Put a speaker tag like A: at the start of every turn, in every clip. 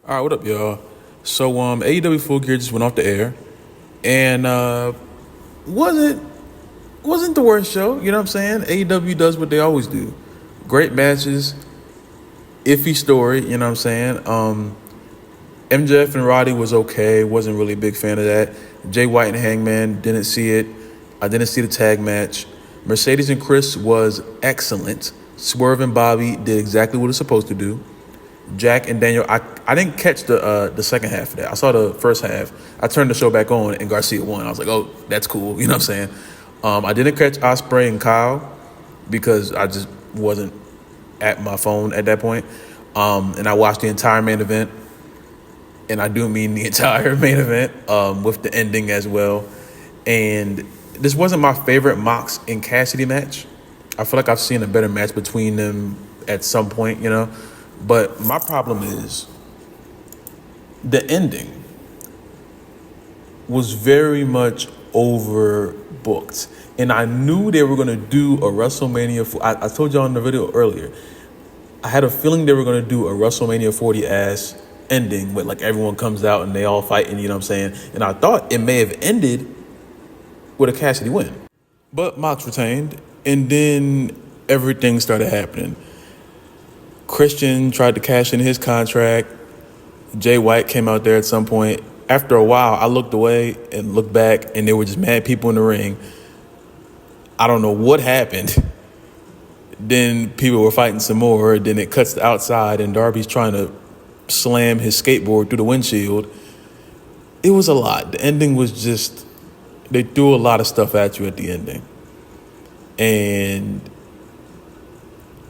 A: All right, what up, y'all? So, AEW Full Gear just went off the air, and wasn't wasn't the worst show. You know what I'm saying? AEW does what they always do: great matches, iffy story. You know what I'm saying? MJF and Roddy was okay. Wasn't really a big fan of that. Jay White and Hangman didn't see it. I didn't see the tag match. Mercedes and Chris was excellent. Swerve and Bobby did exactly what it's supposed to do. Jack and Daniel, I didn't catch the second half of that. I saw the first half. I turned the show back on and Garcia won. I was like, oh, that's cool. You know what I'm saying? I didn't catch Ospreay and Kyle because I just wasn't at my phone at that point. And I watched the entire main event, and I do mean the entire main event with the ending as well. And this wasn't my favorite Mox and Cassidy match. I feel like I've seen a better match between them at some point, you know. But my problem is the ending was very much overbooked. And I knew they were going to do a WrestleMania. I told y'all in the video earlier, I had a feeling they were going to do a WrestleMania 40 ass ending with like everyone comes out and they all fighting, you know what I'm saying? And I thought it may have ended with a Cassidy win. But Mox retained, and then everything started happening. Christian tried to cash in his contract. Jay White came out there at some point. After a while, I looked away and looked back, and there were just mad people in the ring. I don't know what happened. Then people were fighting some more. Then it cuts to outside, and Darby's trying to slam his skateboard through the windshield. It was a lot. The ending was just, they threw a lot of stuff at you at the ending. And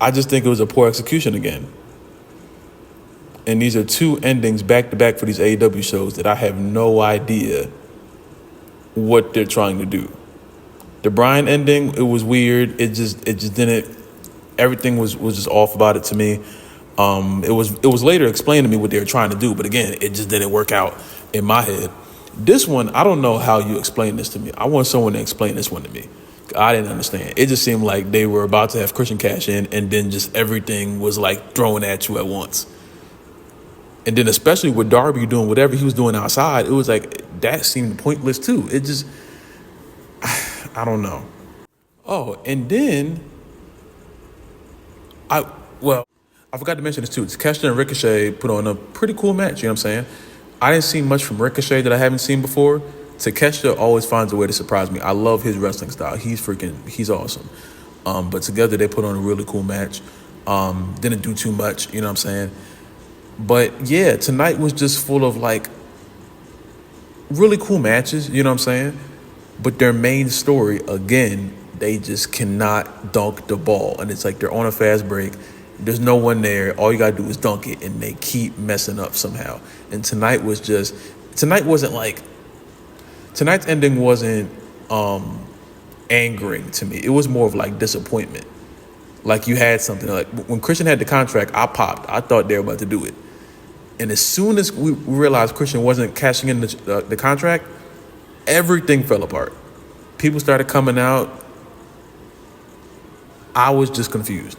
A: I just think it was a poor execution again. And these are two endings back to back for these AEW shows that I have no idea what they're trying to do. The Bryan ending, it was weird. It just didn't. Everything was just off about it to me. It was later explained to me what they were trying to do, but again, it just didn't work out in my head. This one, I don't know how you explain this to me. I want someone to explain this one to me. I didn't understand. It just seemed like they were about to have Christian cash in, and then just everything was like thrown at you at once. And then especially with Darby doing whatever he was doing outside, it was like that seemed pointless too. It just, I don't know. Oh, and then I forgot to mention this too. Takeshita and Ricochet put on a pretty cool match. You know what I'm saying? I didn't see much from Ricochet that I haven't seen before. Takeshita always finds a way to surprise me. I love his wrestling style. He's awesome. But together they put on a really cool match. Didn't do too much, you know what I'm saying? But yeah, tonight was just full of like really cool matches, you know what I'm saying? But their main story, again, they just cannot dunk the ball. And it's like they're on a fast break. There's no one there. All you got to do is dunk it, and they keep messing up somehow. And tonight's ending wasn't angering to me. It was more of like disappointment. Like you had something. Like when Christian had the contract, I popped. I thought they were about to do it. And as soon as we realized Christian wasn't cashing in the contract, everything fell apart. People started coming out. I was just confused.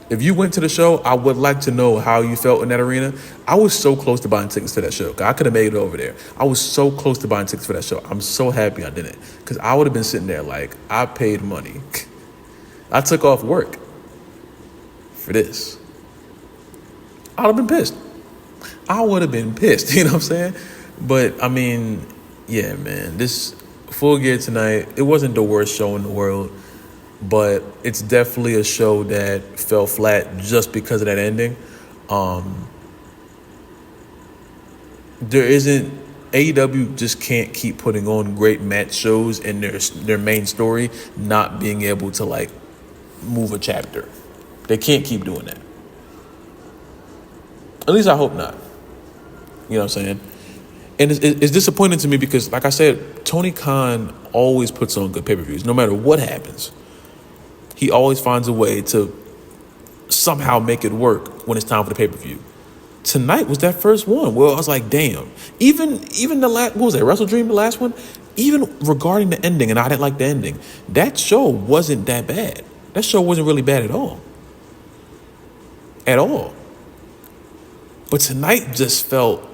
A: If you went to the show, I would like to know how you felt in that arena. I was so close to buying tickets to that show. I could have made it over there. I was so close to buying tickets for that show. I'm so happy I didn't, because I would have been sitting there like, I paid money. I took off work for this. I would have been pissed. You know what I'm saying? But, I mean, yeah, man. This Full Gear tonight, it wasn't the worst show in the world. But it's definitely a show that fell flat just because of that ending. AEW just can't keep putting on great match shows and their main story not being able to like move a chapter. They can't keep doing that. At least I hope not. You know what I'm saying? And it's disappointing to me because, like I said, Tony Khan always puts on good pay-per-views, no matter what happens. He always finds a way to somehow make it work when it's time for the pay-per-view. Tonight was that first one where I was like, damn. Even the last, what was that, Wrestle Dream, the last one? Even regarding the ending, and I didn't like the ending, that show wasn't that bad. That show wasn't really bad at all. At all. But tonight just felt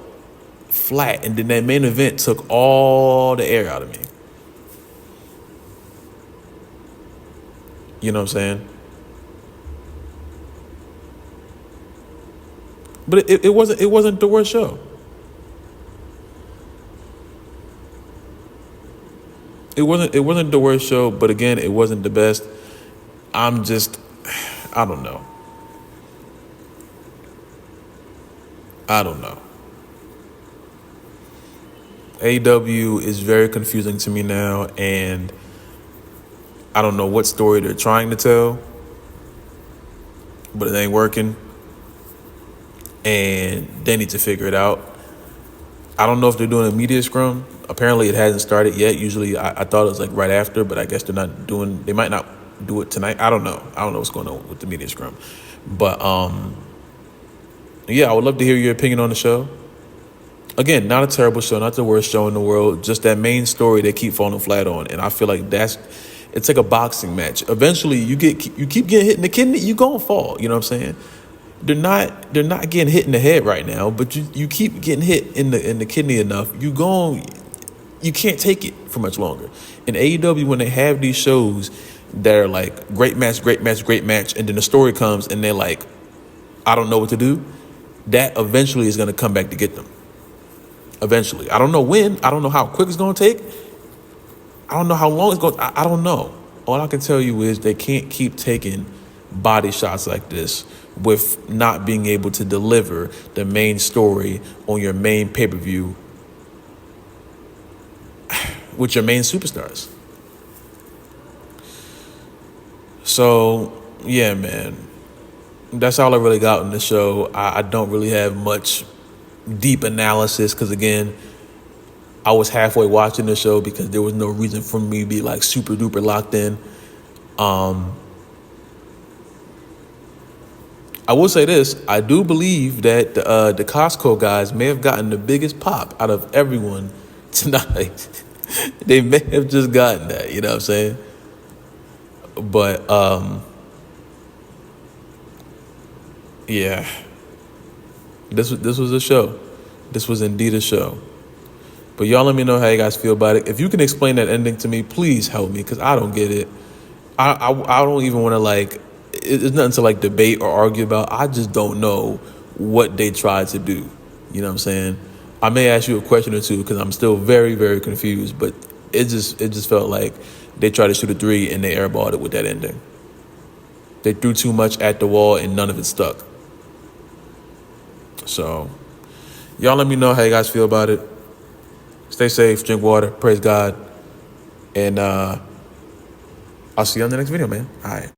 A: flat, and then that main event took all the air out of me. You know what I'm saying? But it wasn't the worst show. It wasn't the worst show, but again, it wasn't the best. I'm just, I don't know. AEW is very confusing to me now, and I don't know what story they're trying to tell, but it ain't working, and they need to figure it out. I don't know if they're doing a media scrum. Apparently, it hasn't started yet. Usually, I thought it was like right after, but I guess they might not do it tonight. I don't know what's going on with the media scrum. But, yeah, I would love to hear your opinion on the show. Again, not a terrible show, not the worst show in the world, just that main story they keep falling flat on. And I feel like it's like a boxing match. Eventually, you keep getting hit in the kidney, you gonna fall. You know what I'm saying? They're not getting hit in the head right now, but you keep getting hit in the kidney enough, you can't take it for much longer. In AEW, when they have these shows that are like great match, and then the story comes and they're like, I don't know what to do, that eventually is gonna come back to get them. Eventually. I don't know when. I don't know how quick it's going to take. I don't know how long it's going to... I don't know. All I can tell you is they can't keep taking body shots like this with not being able to deliver the main story on your main pay-per-view with your main superstars. So, yeah, man. That's all I really got on the show. I don't really have much deep analysis because, again, I was halfway watching the show because there was no reason for me to be like super duper locked in. I will say this: I do believe that the Costco guys may have gotten the biggest pop out of everyone tonight. They may have just gotten that, you know what I'm saying? But yeah. This was a show. This was indeed a show. But y'all let me know how you guys feel about it. If you can explain that ending to me, please help me, because I don't get it. I don't even want to, like, it's nothing to, like, debate or argue about. I just don't know what they tried to do. You know what I'm saying? I may ask you a question or two because I'm still very, very confused, but it just felt like they tried to shoot a 3 and they airballed it with that ending. They threw too much at the wall and none of it stuck. So, y'all let me know how you guys feel about it. Stay safe, drink water, praise God. And I'll see you on the next video, man. All right.